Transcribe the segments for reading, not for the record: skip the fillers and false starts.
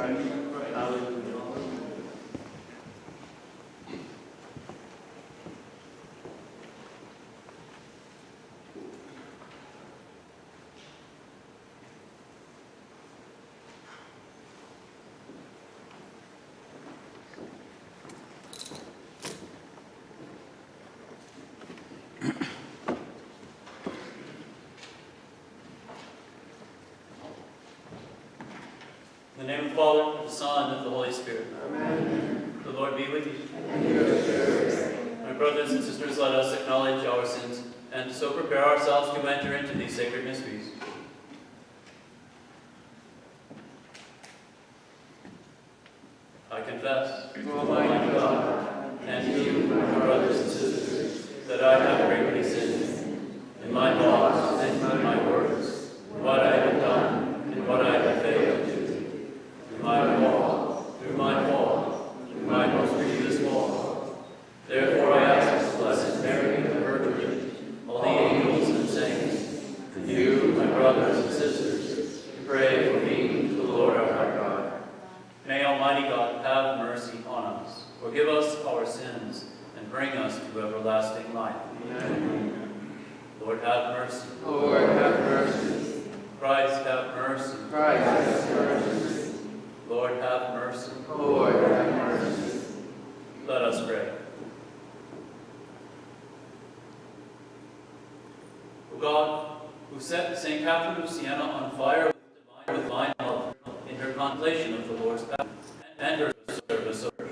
Christ. Hallelujah. In the name of the Father, of the Son, and of the Holy Spirit. Amen. The Lord be with you. And your spirit. My brothers and sisters, let us acknowledge our sins and so prepare ourselves to enter into these sacred mysteries. I confess, Almighty God, and to you, my brothers and sisters, that I have greatly sinned in my thoughts and in my words, in what I have done and what I have failed to do, through my fault, through my most grievous fault. Therefore I ask the Blessed Mary, the Virgin, all the angels and saints, and you, my brothers and sisters, to pray for me to the Lord our God. May Almighty God have mercy on us, forgive us our sins, and bring us to everlasting life. Amen. Lord, have mercy. Lord, have mercy. Christ, have mercy. Christ, have mercy. Lord, have mercy. Lord, have mercy. Let us pray. O God, who set St. Catherine of Siena on fire with divine love in her contemplation of the Lord's passion and her service of her,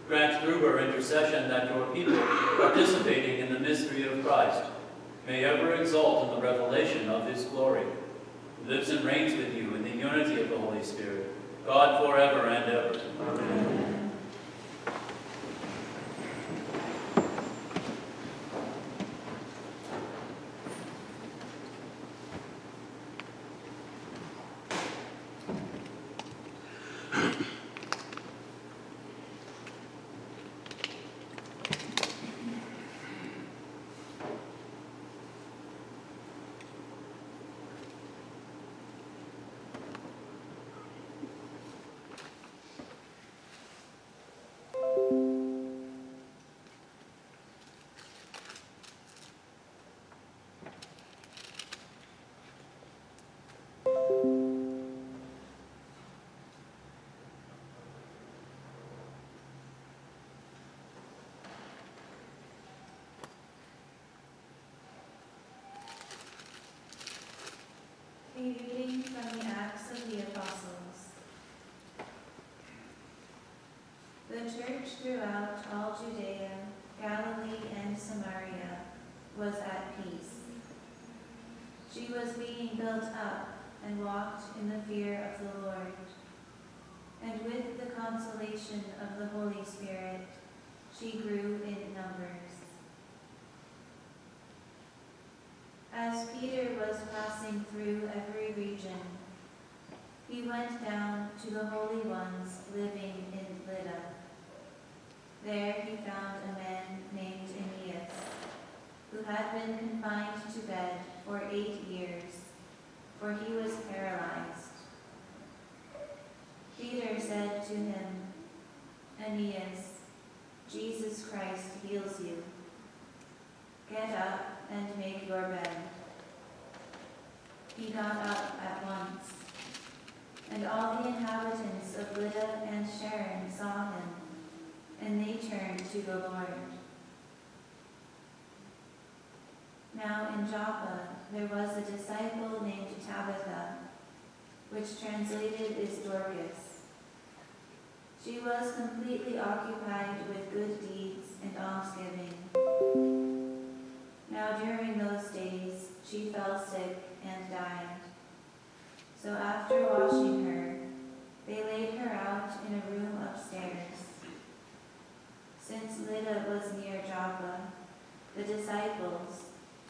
grant through her intercession that your people, participating in the mystery of Christ, may ever exult in the revelation of his glory, who lives and reigns with you in the unity of the Holy Spirit, God forever and ever. Amen. A reading from the Acts of the Apostles. The church throughout all Judea, Galilee, and Samaria was at peace. She was being built up and walked in the fear of the Lord. And with the consolation of the Holy Spirit, she grew in numbers. As Peter was passing through every region, he went down to the holy ones living in Lydda. There he found a man named Aeneas, who had been confined to bed for 8 years, for he was paralyzed. Peter said to him, Aeneas, Jesus Christ heals you. Get up and make your bed. He got up at once, and all the inhabitants of Lydda and Sharon saw him, and they turned to the Lord. Now in Joppa there was a disciple named Tabitha, which translated is Dorcas. She was completely occupied with good deeds and almsgiving. Now during those days she fell sick and died. So after washing her, they laid her out in a room upstairs. Since Lydda was near Joppa, the disciples,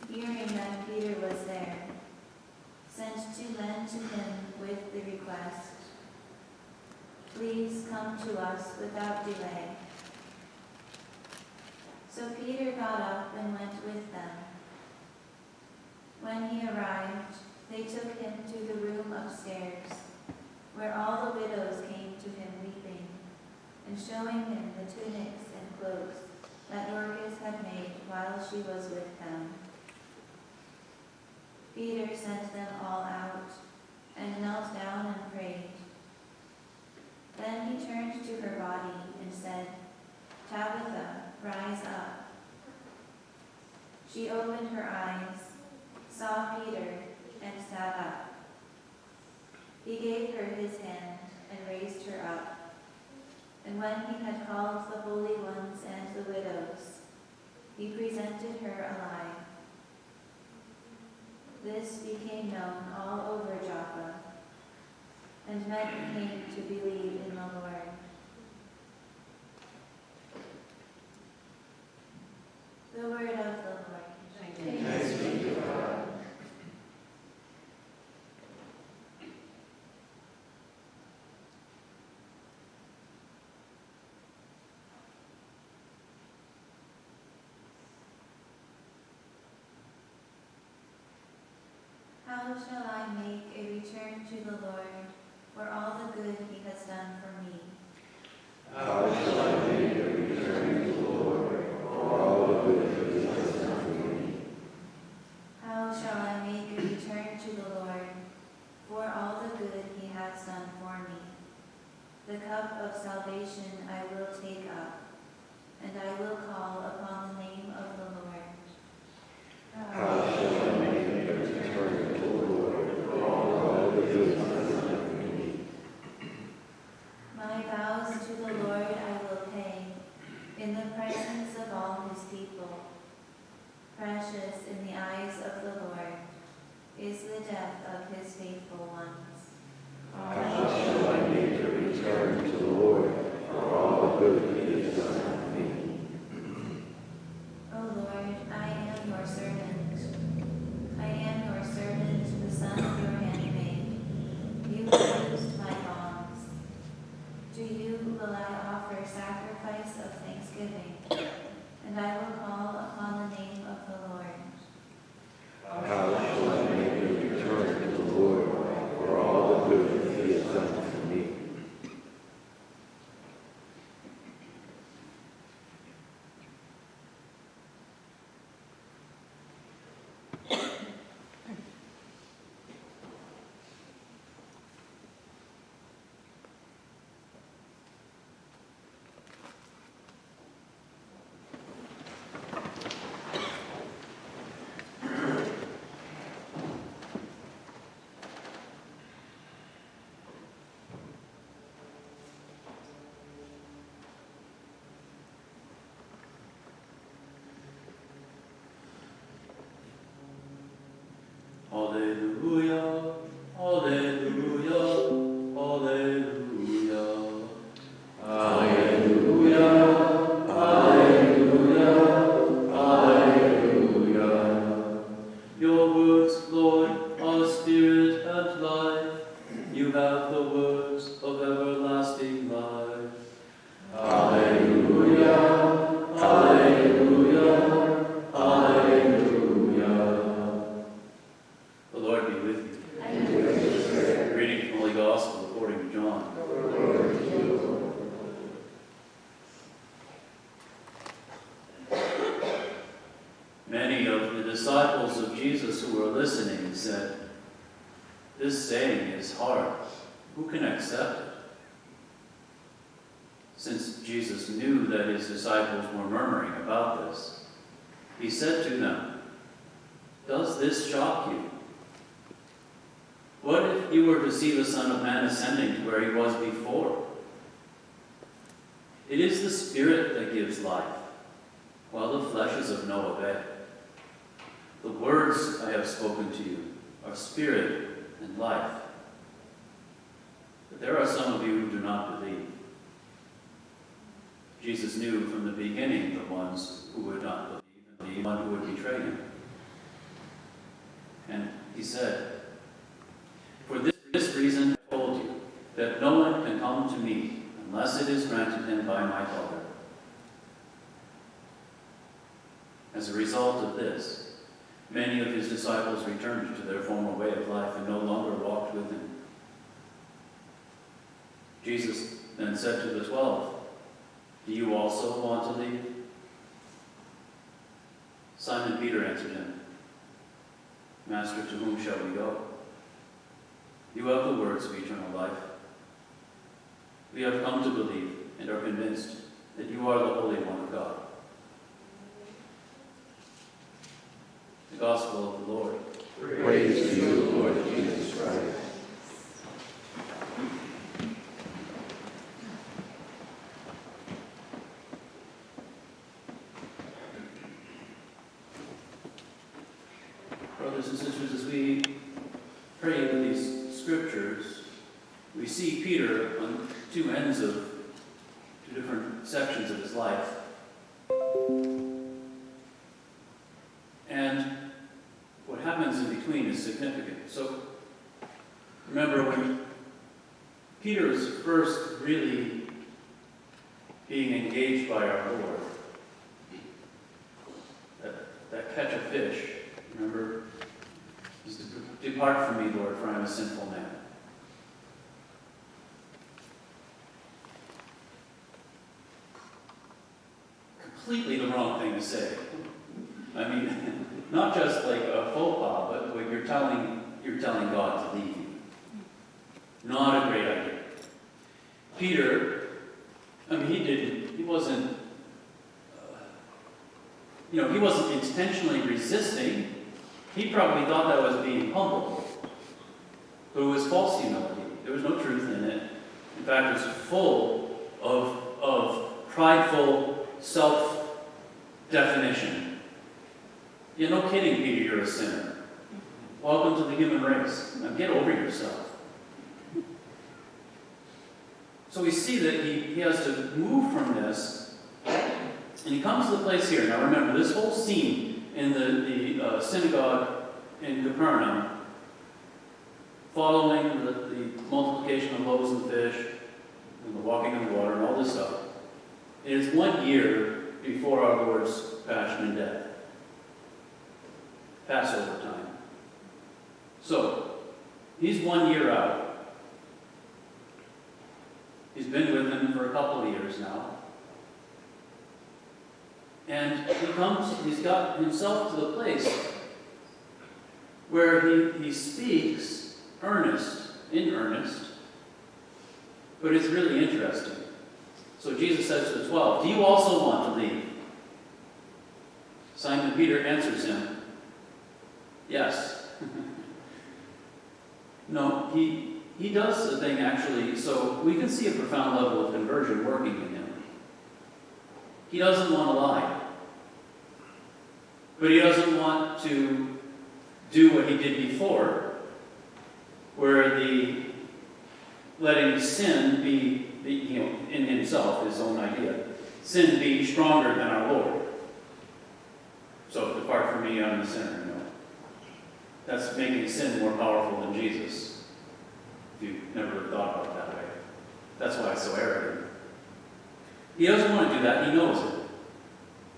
hearing that Peter was there, sent 2 men to him with the request, Please come to us without delay. So Peter got up and went with them. When he arrived, they took him to the room upstairs, where all the widows came to him weeping, and showing him the tunics and cloaks that Dorcas had made while she was with them. Peter sent them all out, and knelt down and prayed. Then he turned to her body and said, "Tabitha, rise up." She opened her eyes, saw Peter, and sat up. He gave her his hand and raised her up. And when he had called the holy ones and the widows, he presented her alive. This became known all over Joppa, and men came to believe in the Lord. The word of the Lord. Thanks be to God. How shall I make a return to the Lord for all the good he has done for me? How shall I make a return to the Lord for all the good he has done for me? How shall I make a return to the Lord for all the good he has done for me? The cup of salvation I will take up, and I will call upon the name of the Lord. How shall I make a return to the Lord for all the good he has done for me? My vows to the Lord I will pay in the presence of all his people. Precious in the eyes of the Lord is the death of his faithful ones. How shall I make a return to the Lord for all the good he has done for me? O Lord, I am your servant. I am your servant, the son of your handmaid. You have loosed my bonds. To you will I offer sacrifice of thanksgiving, and I will call upon the name of the Lord. How shall I make a return to the Lord for all the good he has done for me? Alleluia, alleluia, alleluia. Alleluia, alleluia, alleluia. Your words, Lord, are spirit and life. You have the words of everlasting life. Alleluia, alleluia, alleluia. The Lord be with you. And with your spirit. Reading from the Holy Gospel according to John. Many of the disciples of Jesus who were listening said, "This saying is hard. Who can accept it?" Since Jesus knew that his disciples were murmuring about this, he said to them, "Does this shock you? What if you were to see the Son of Man ascending to where he was before? It is the Spirit that gives life, while the flesh is of no avail. The words I have spoken to you are spirit and life. But there are some of you who do not believe." Jesus knew from the beginning the ones who would not believe and the one who would betray him. And he said, "For this reason I told you that no one can come to me unless it is granted him by my Father." As a result of this, many of his disciples returned to their former way of life and no longer walked with him. and said to the 12, "Do you also want to leave?" Simon Peter answered him, "Master, to whom shall we go? You have the words of eternal life. We have come to believe and are convinced that you are the Holy One of God." The Gospel of the Lord. Praise to you, Lord Jesus Christ. Brothers and sisters, as we pray into these scriptures, we see Peter on two ends of two different sections of his life. And what happens in between is significant. So, remember when Peter is first really being engaged by our Lord, that catch of fish, remember, is to depart from me, Lord, for I am a sinful man. Completely the wrong thing to say. I mean, not just like a faux pas, but what you're telling God to leave you. Not a great idea. Peter, I mean, he wasn't intentionally resisting. He probably thought that was being humble. But it was false humility. There was no truth in it. In fact, it was full of prideful self-definition. Yeah, no kidding, Peter, you're a sinner. Welcome to the human race. Now get over yourself. So we see that he has to move from this, and he comes to the place here. Now remember, this whole scene in the synagogue in Capernaum, following the multiplication of loaves and fish, and the walking on the water, and all this stuff, it is 1 year before our Lord's passion and death. Passover time. So, he's 1 year out. He's been with them for a couple of years now. And he's got himself to the place where he speaks in earnest, but it's really interesting. So Jesus says to the 12, "Do you also want to leave?" Simon Peter answers him, "Yes." No, he does the thing actually, so we can see a profound level of conversion working in him. He doesn't want to lie. But he doesn't want to do what he did before, where letting sin be, in himself, his own idea, sin be stronger than our Lord. So, depart from me, I'm a sinner. That's making sin more powerful than Jesus. If you've never thought about it that way. That's why it's so arrogant. He doesn't want to do that. He knows it.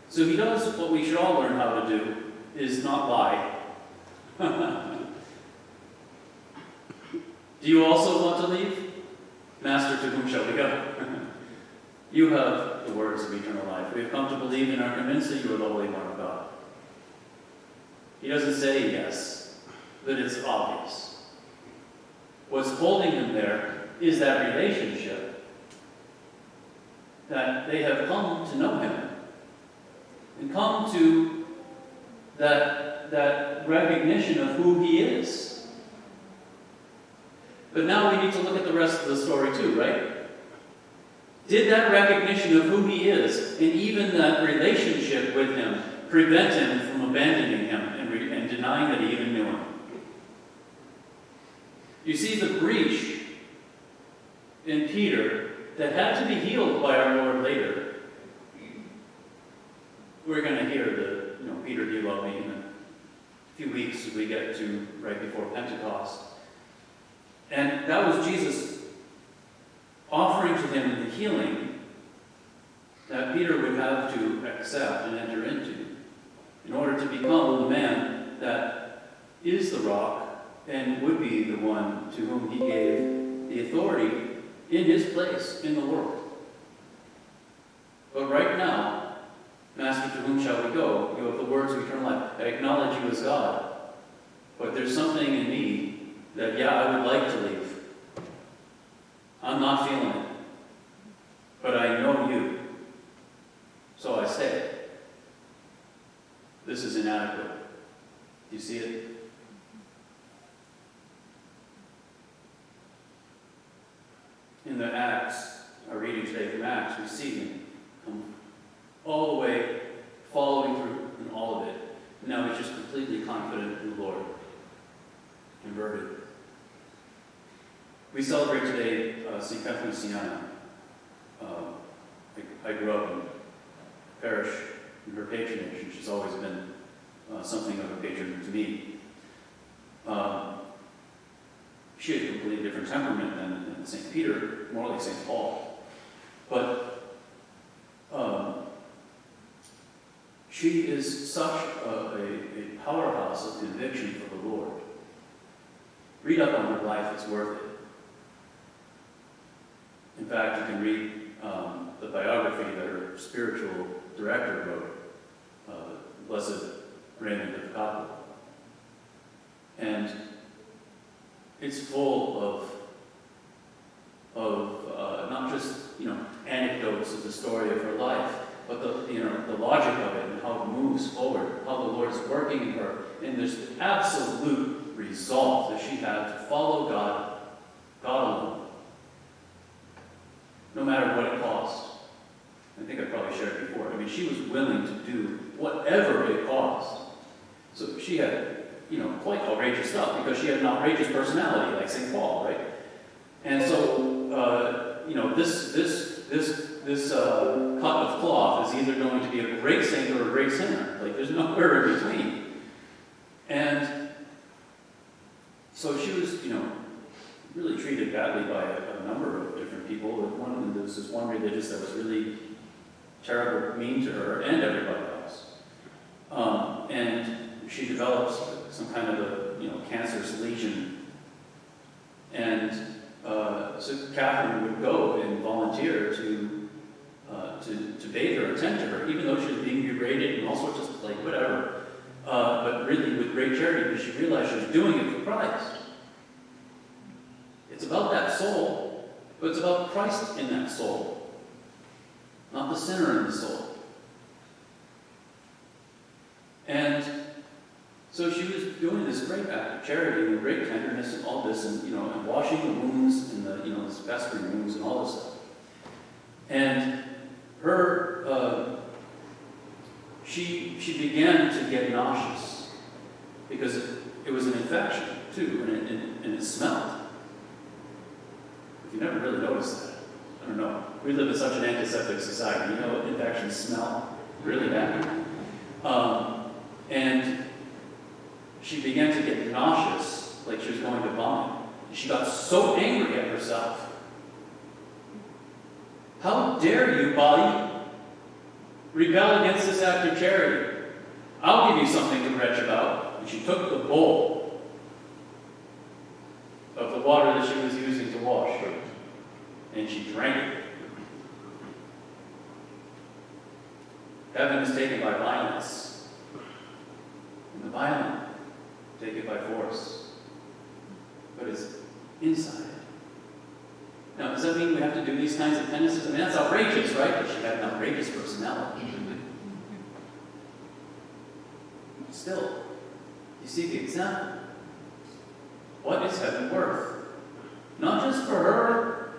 So he does what we should all learn how to do, is not lie. Do you also want to leave? Master, to whom shall we go? You have the words of eternal life. We have come to believe and are convinced that you are the Holy One of God. He doesn't say yes, but it's obvious. What's holding him there is that relationship, that they have come to know him and come to that recognition of who he is. But now we need to look at the rest of the story too, right? Did that recognition of who he is and even that relationship with him prevent him from abandoning him and denying that he even knew him? You see the breach in Peter that had to be healed by our Lord later. We're going to hear Peter, do you love me, in a few weeks as we get to right before Pentecost. And that was Jesus offering to him the healing that Peter would have to accept and enter into in order to become the man that is the rock and would be the one to whom he gave the authority in his place in the world. But right now, Master, to whom shall we go? You have the words of eternal life. I acknowledge you as God. But there's something in me that, I would like to leave. I'm not feeling it. But I know you. So I stay. This is inadequate. Do you see it? In the Acts, our reading today from Acts, we see him come all the way, following through in all of it. Now he's just completely confident in the Lord. Converted. We celebrate today St. Catherine of Siena. I grew up in parish in her patronage, and she's always been something of a patron to me. She had a completely different temperament than St. Peter, more like St. Paul. But she is such a powerhouse of conviction for the Lord. Read up on her life, it's worth it. In fact, you can read the biography that her spiritual director wrote, Blessed Raymond of Capo. And it's full of not just anecdotes of the story of her life, but the logic of it and how it moves forward, how the Lord is working in her, and there's absolute resolve that she had to follow God alone, no matter what it cost. I think I probably shared it before. I mean, she was willing to do whatever it cost. So she had quite outrageous stuff, because she had an outrageous personality, like St. Paul, right? And so, this cut of cloth is either going to be a great saint or a great sinner. Like, there's nowhere in between. And so she was, really treated badly by a number of different people. One of them, there was this one religious that was really terrible, mean to her and everybody else. And she develops some kind of a cancerous lesion, and so Catherine would go and volunteer to bathe her, attend to her, even though she was being berated and all sorts of whatever, but really with great charity, because she realized she was doing it for Christ. It's about that soul, but it's about Christ in that soul, not the sinner in the soul. And so she was doing this great act of charity and great tenderness and all this, and and washing the wounds and the this festering wounds and all this stuff. And her, she began to get nauseous because it was an infection too, and it smelled. If you never really noticed that, I don't know. We live in such an antiseptic society. Infections smell really bad. And she began to get nauseous, like she was going to vomit. She got so angry at herself. How dare you, body, rebel against this act of charity? I'll give you something to retch about. And she took the bowl of the water that she was using to wash, and she drank it. Heaven is taken by violence, and the violent take it by force. But it's inside. Now, does that mean we have to do these kinds of penances? I mean, that's outrageous, right? But she had an outrageous personality. Still, you see the example. What is heaven worth? Not just for her.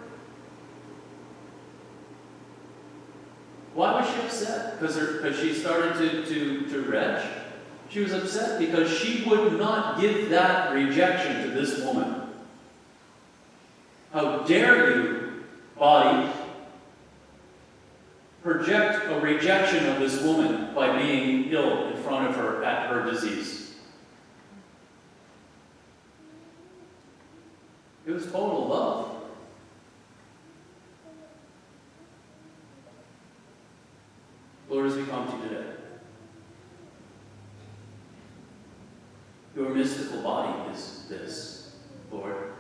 Why was she upset? Because she started to retch? She was upset because she would not give that rejection to this woman. How dare you, body, project a rejection of this woman by being ill in front of her at her disease? It was total love. Lord, as we come to you today, your mystical body is this, Lord,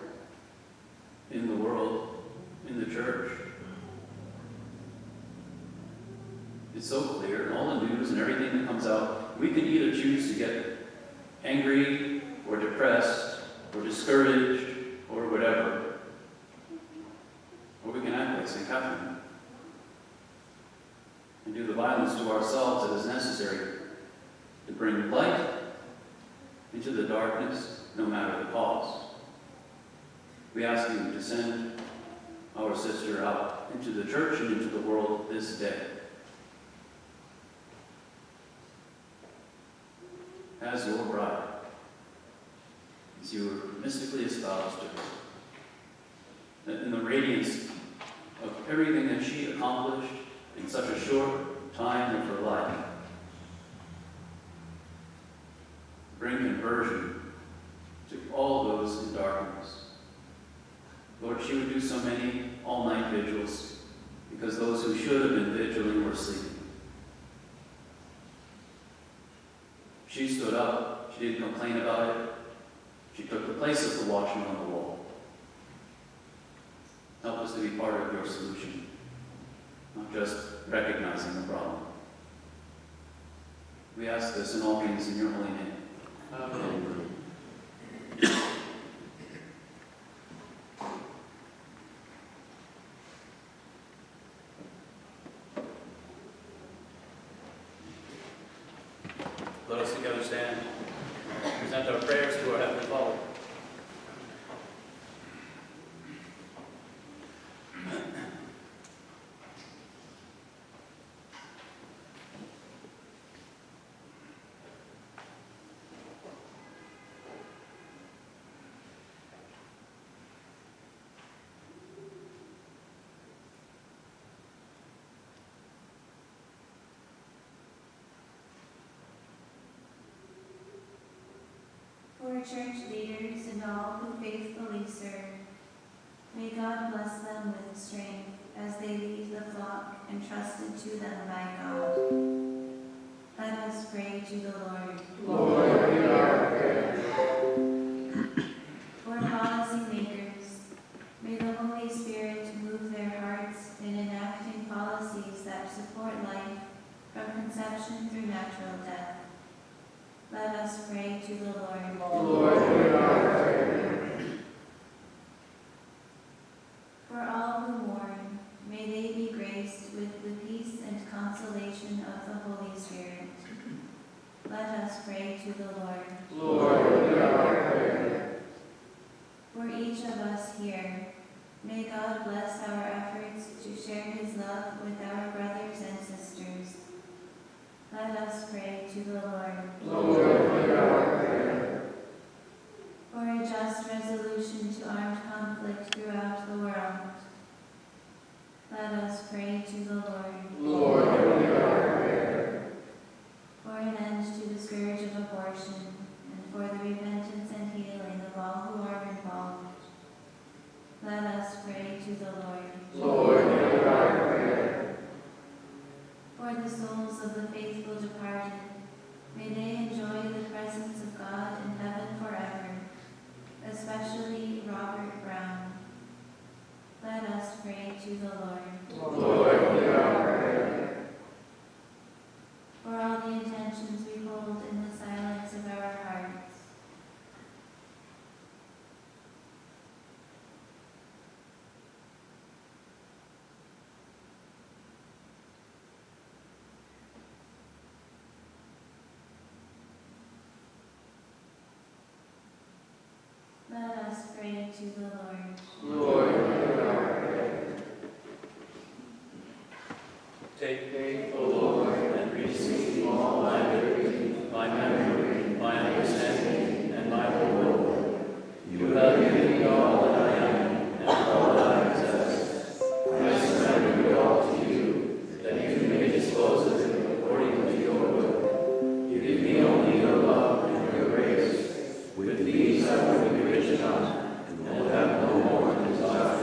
in the world, in the It's so clear, all the news and everything that comes out, we can either choose to get angry or depressed or discouraged or whatever, or we can act like St. Catherine and do the violence to ourselves that is necessary to bring light into the darkness, no matter the cause. We ask you to send our sister out into the church and into the world this day as your bride, as you are mystically espoused to her. That in the radiance of everything that she accomplished in such a short time of her life, bring conversion to all those in darkness. Lord, she would do so many all-night vigils because those who should have been vigiling were sleeping. She stood up. She didn't complain about it. She took the place of the watchman on the wall. Help us to be part of your solution, not just recognizing the problem. We ask this in all things in your holy name. Amen. Let us together stand, present our prayers to our Heavenly Father. For church leaders and all who faithfully serve, may God bless them with strength as they lead the flock entrusted to them by God. Let us pray to the Lord. Lord, hear our prayer. For policymakers, may the Holy Spirit move their hearts in enacting policies that support life from conception through natural death. Let us pray to the Lord. Lord, hear our prayer. For all who mourn, may they be graced with the peace and consolation of the Holy Spirit. Let us pray to the Lord. Lord, hear our prayer. For each of us here, may God bless our efforts to share his love with our brothers and sisters. Let us pray to the Lord. Lord, hear our prayer. For a just resolution to armed conflict throughout the world. Let us pray to the Lord. Lord, hear our prayer. For an end to the scourge of abortion, and for the repentance and healing of all who are involved. Let us pray to the Lord. Lord, hear our prayer. For the souls of the faithful departed, may they enjoy the presence of God in heaven forever, especially Robert Brown. Let us pray to the Lord. Lord, hear our prayer. For all the intentions we hold in the silence of our hearts. Let us pray to the Lord. Lord, hear our prayer. Take, O Lord, and receive all my liberty, my memory, my understanding, and my whole will. You have given me all that I am, and all that I possess. I surrender it all to you, that you may dispose of it according to your will. Give me only your love and your grace. With these I will be rich enough, and will have no more to desire.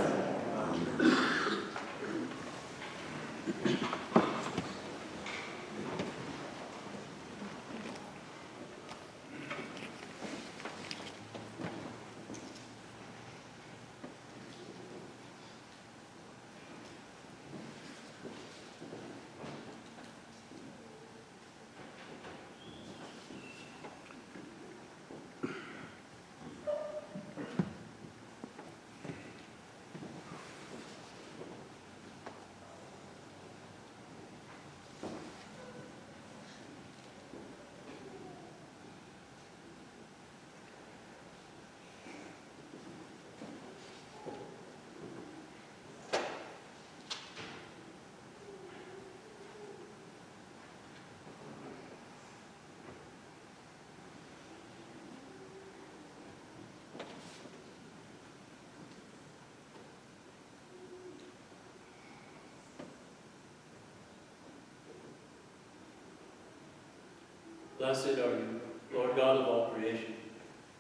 Blessed are you, Lord God of all creation.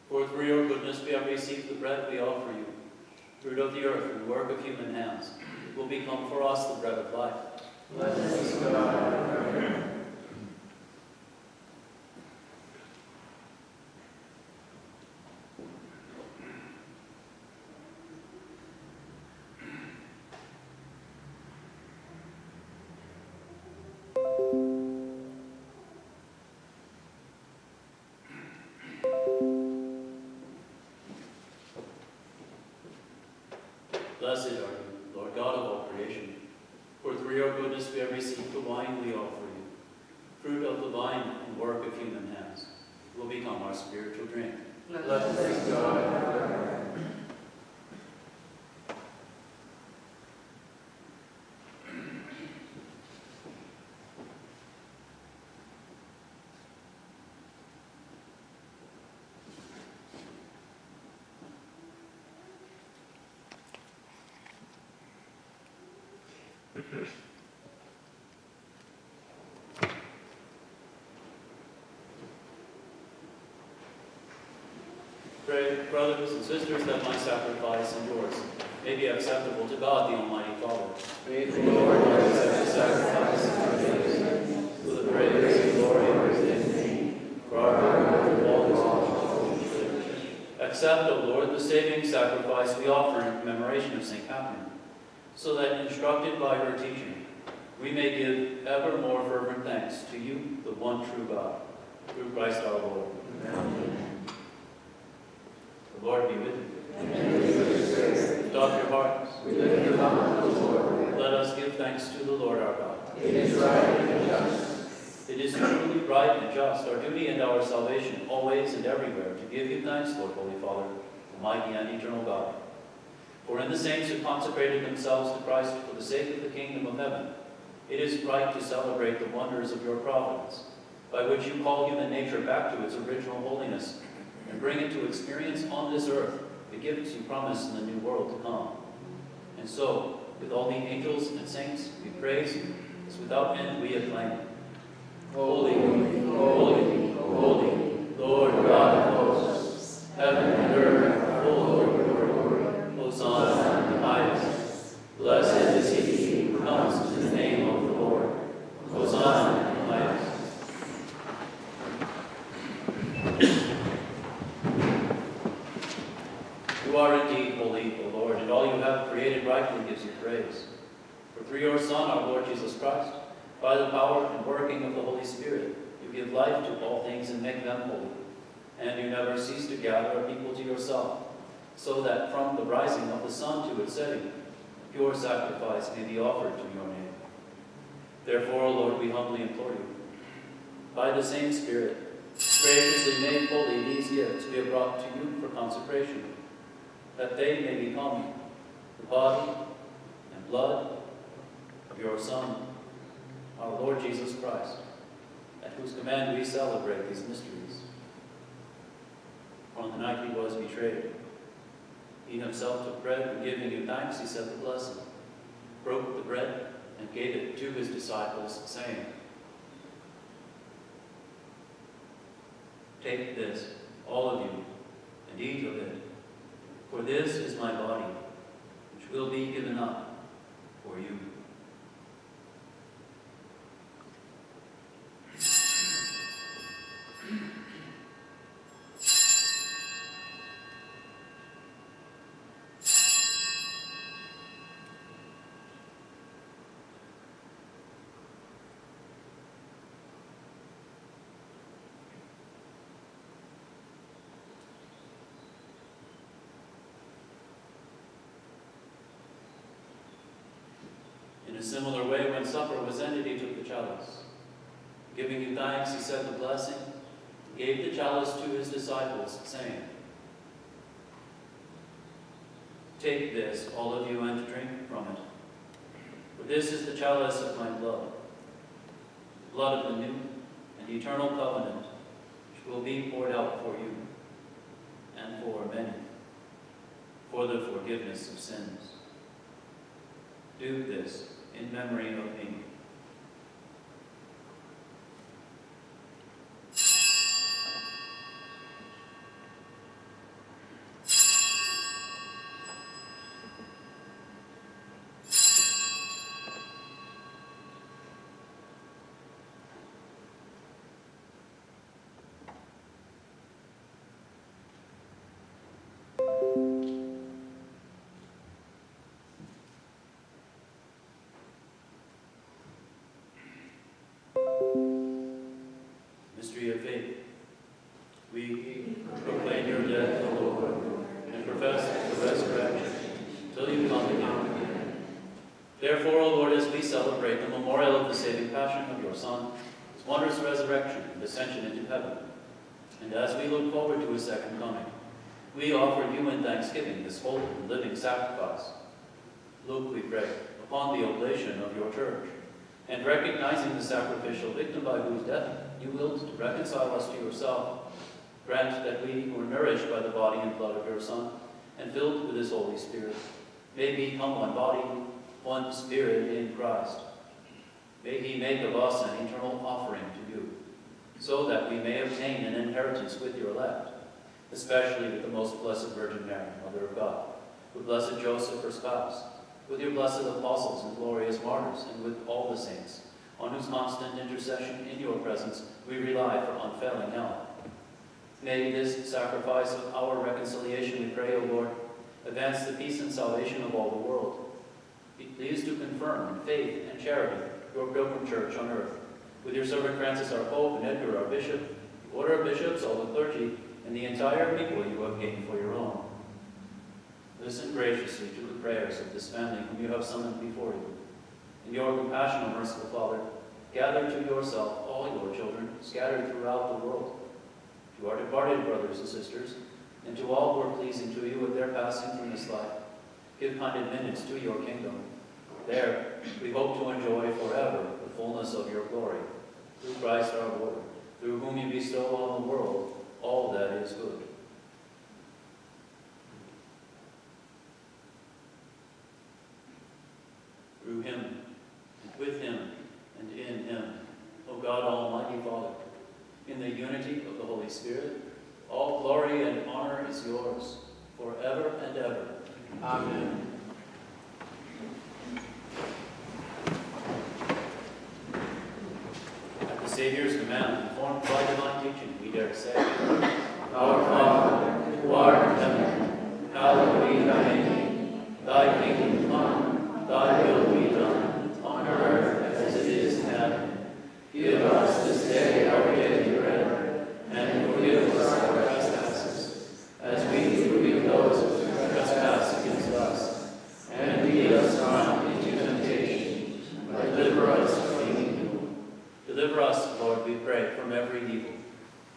For through your goodness we have received the bread we offer you, fruit of the earth and work of human hands. It will become for us the bread of life. Blessed God. Blessed are you, Lord God of all creation. For through your goodness we have received the wine we offer you, fruit of the vine and work of human hands. It will become our spiritual drink. Blessed God. Pray, brothers and sisters, that my sacrifice and yours may be acceptable to God, the Almighty Father. May the Lord accept the sacrifice and our gifts, For the praise and glory of his name, for our good and all his holy church. Accept, O Lord, the saving sacrifice we offer in commemoration of St. Catherine, so that, instructed by her teaching, we may give ever more fervent thanks to you, the one true God, through Christ our Lord. Amen. The Lord be with you. And with your spirit. Lift up your hearts. We lift them up to the Lord. Let us give thanks to the Lord our God. It is right and just. It is truly right and just, our duty and our salvation, always and everywhere, to give you thanks, Lord, Holy Father, Almighty and eternal God. For in the saints who consecrated themselves to Christ for the sake of the kingdom of heaven, it is right to celebrate the wonders of your providence, by which you call human nature back to its original holiness and bring it to experience on this earth the gifts you promise in the new world to come. And so, with all the angels and saints, we praise you, as without end we acclaim. Holy, holy, holy, Lord God of hosts, heaven and earth are full of your glory. Hosanna in the highest. Blessed is he who comes in the name of the Lord. Hosanna in the highest. You are indeed holy, O Lord, and all you have created rightly gives you praise. For through your Son, our Lord Jesus Christ, by the power and working of the Holy Spirit, you give life to all things and make them holy. And you never cease to gather a people to yourself, so that from the rising of the sun to its setting, pure sacrifice may be offered to your name. Therefore, O Lord, we humbly implore you, by the same Spirit, graciously make holy these gifts we have brought to you for consecration, that they may become the body and blood of your Son, our Lord Jesus Christ, at whose command we celebrate these mysteries. On the night he was betrayed, he himself took bread, and giving you thanks, he said the blessing, broke the bread, and gave it to his disciples, saying, "Take this, all of you, and eat of it, for this is my body, which will be given up for you." In a similar way, when supper was ended, he took the chalice. Giving you thanks, he said the blessing, gave the chalice to his disciples, saying, "Take this, all of you, and drink from it. For this is the chalice of my blood, the blood of the new and eternal covenant, which will be poured out for you and for many, for the forgiveness of sins. Do this in memory of me." celebrate the memorial of the saving passion of your Son, his wondrous resurrection and ascension into heaven. And as we look forward to his second coming, we offer you in thanksgiving this holy and living sacrifice. Look, we pray, upon the oblation of your church, and recognizing the sacrificial victim by whose death you willed to reconcile us to yourself, grant that we who are nourished by the body and blood of your Son, and filled with his Holy Spirit, may become one body, one spirit in Christ. May he make of us an eternal offering to you, so that we may obtain an inheritance with your elect, especially with the most blessed Virgin Mary, Mother of God, with blessed Joseph, her spouse, with your blessed apostles and glorious martyrs, and with all the saints, on whose constant intercession in your presence we rely for unfailing help. May this sacrifice of our reconciliation, we pray, O Lord, advance the peace and salvation of all the world. Be pleased to confirm in faith and charity your pilgrim church on earth, with your servant Francis our Pope and Edgar our Bishop, the order of bishops, all the clergy, and the entire people you have gained for your own. Listen graciously to the prayers of this family whom you have summoned before you. In your compassion, O merciful Father, gather to yourself all your children scattered throughout the world. To our departed brothers and sisters, and to all who are pleasing to you at their passing from this life, give kind admittance to your kingdom. There we hope to enjoy forever the fullness of your glory, through Christ our Lord, through whom you bestow on the world all that is good. Through him, and with him, and in him, O God, Almighty Father, in the unity of the Holy Spirit, all glory and honor is yours, forever and ever. Amen. At the Savior's command, informed by divine teaching, we dare say, Our Father, who art in heaven, hallowed be thy name. Thy kingdom come, thy will be done, on earth as it is in heaven. Give us this day our daily bread, and forgive us our trespasses, as we forgive those who trespass against us. And lead us not into temptation, but deliver us from evil. Deliver us, Lord, we pray, from every evil.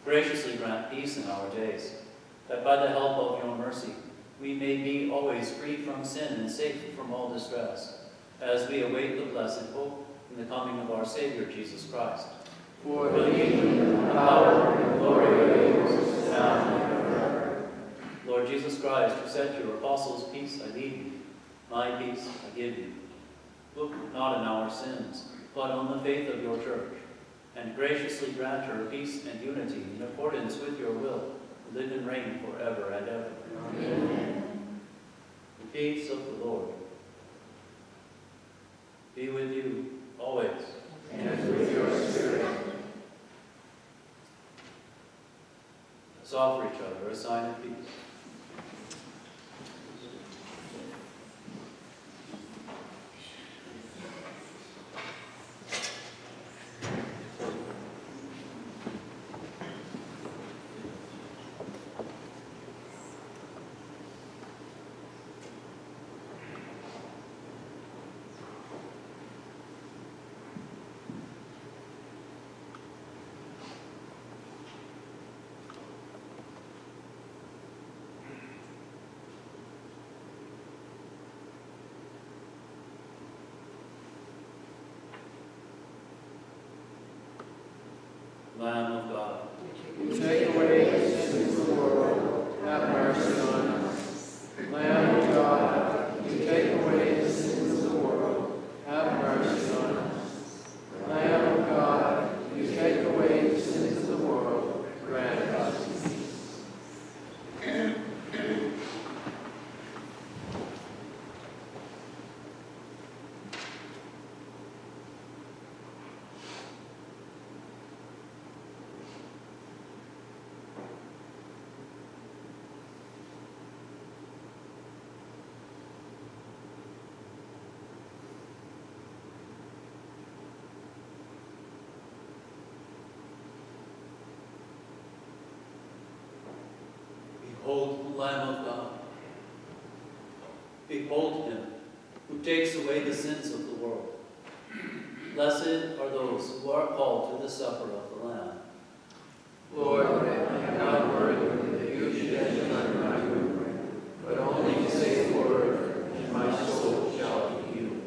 Graciously grant peace in our days, that by the help of your mercy we may be always free from sin and safe from all distress, as we await the blessed hope in the coming of our Savior, Jesus Christ. For the kingdom, the power, and the glory are yours, now and forever. Lord Jesus Christ, who said to your apostles, Peace I leave you, my peace I give you. Look not on our sins, but on the faith of your church, and graciously grant her peace and unity in accordance with your will, to live and reign forever and ever. Amen. The peace of the Lord be with you always. And with your spirit. Let's offer each other a sign of peace. Lamb of God, who take away the sins of the world, have mercy on us. Lamb of God, you take away the sins of the world, have mercy on us. Lamb of God, you take away the sins of the world, grant us peace. Behold the Lamb of God. Behold him who takes away the sins of the world. Blessed are those who are called to the supper of the Lamb. Lord, I am not worthy that you should enter under my roof, but only to say a word, and my soul shall be healed.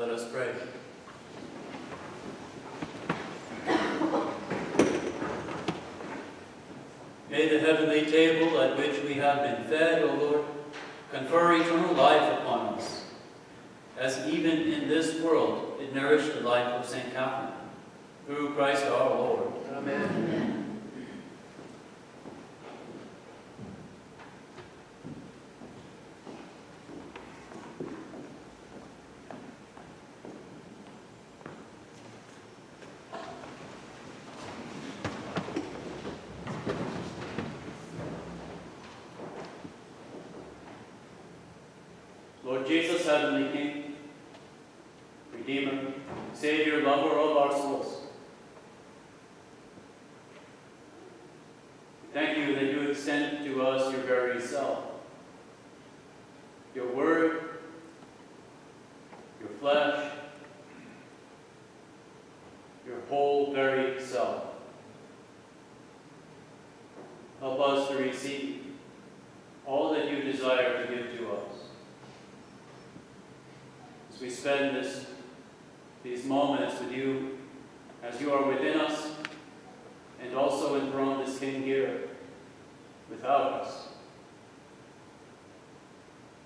Let us pray. May the heavenly table at which we have been fed, O Lord, confer eternal life upon us, as even in this world it nourished the life of St. Catherine, through Christ our Lord. Amen. Lord Jesus, heavenly King, Redeemer, Savior, lover of our souls, thank you that you extend to us your very self, your word, your flesh, your whole very self. Help us to receive all that you desire to give to us. As we spend these moments with you, as you are within us, and also enthroned as King here, without us.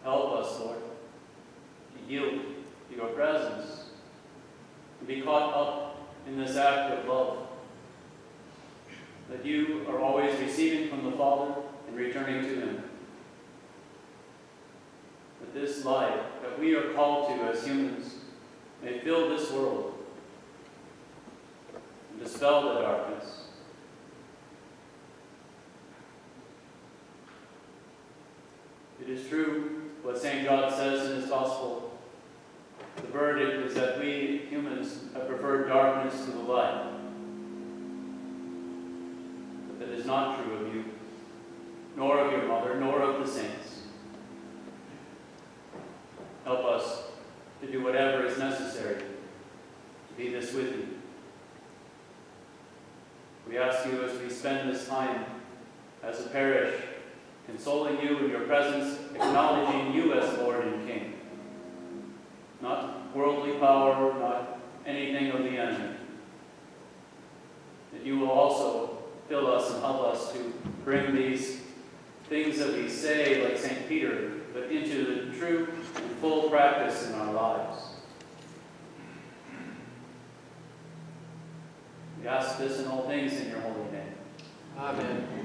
Help us, Lord, to yield to your presence, to be caught up in this act of love that you are always receiving from the Father and returning to him. That this light that we are called to as humans may fill this world and dispel the darkness. It is true what St. John says in his Gospel. The verdict is that we humans have preferred darkness to the light. But that is not true of you, nor of your mother, nor of the saints. Help us to do whatever is necessary to be this with you. We ask you as we spend this time as a parish, consoling you in your presence, acknowledging you as Lord and King. Not worldly power, not anything of the enemy. That you will also fill us and help us to bring these things that we say, like St. Peter, but into the true and full practice in our lives. We ask this in all things in your holy name. Amen.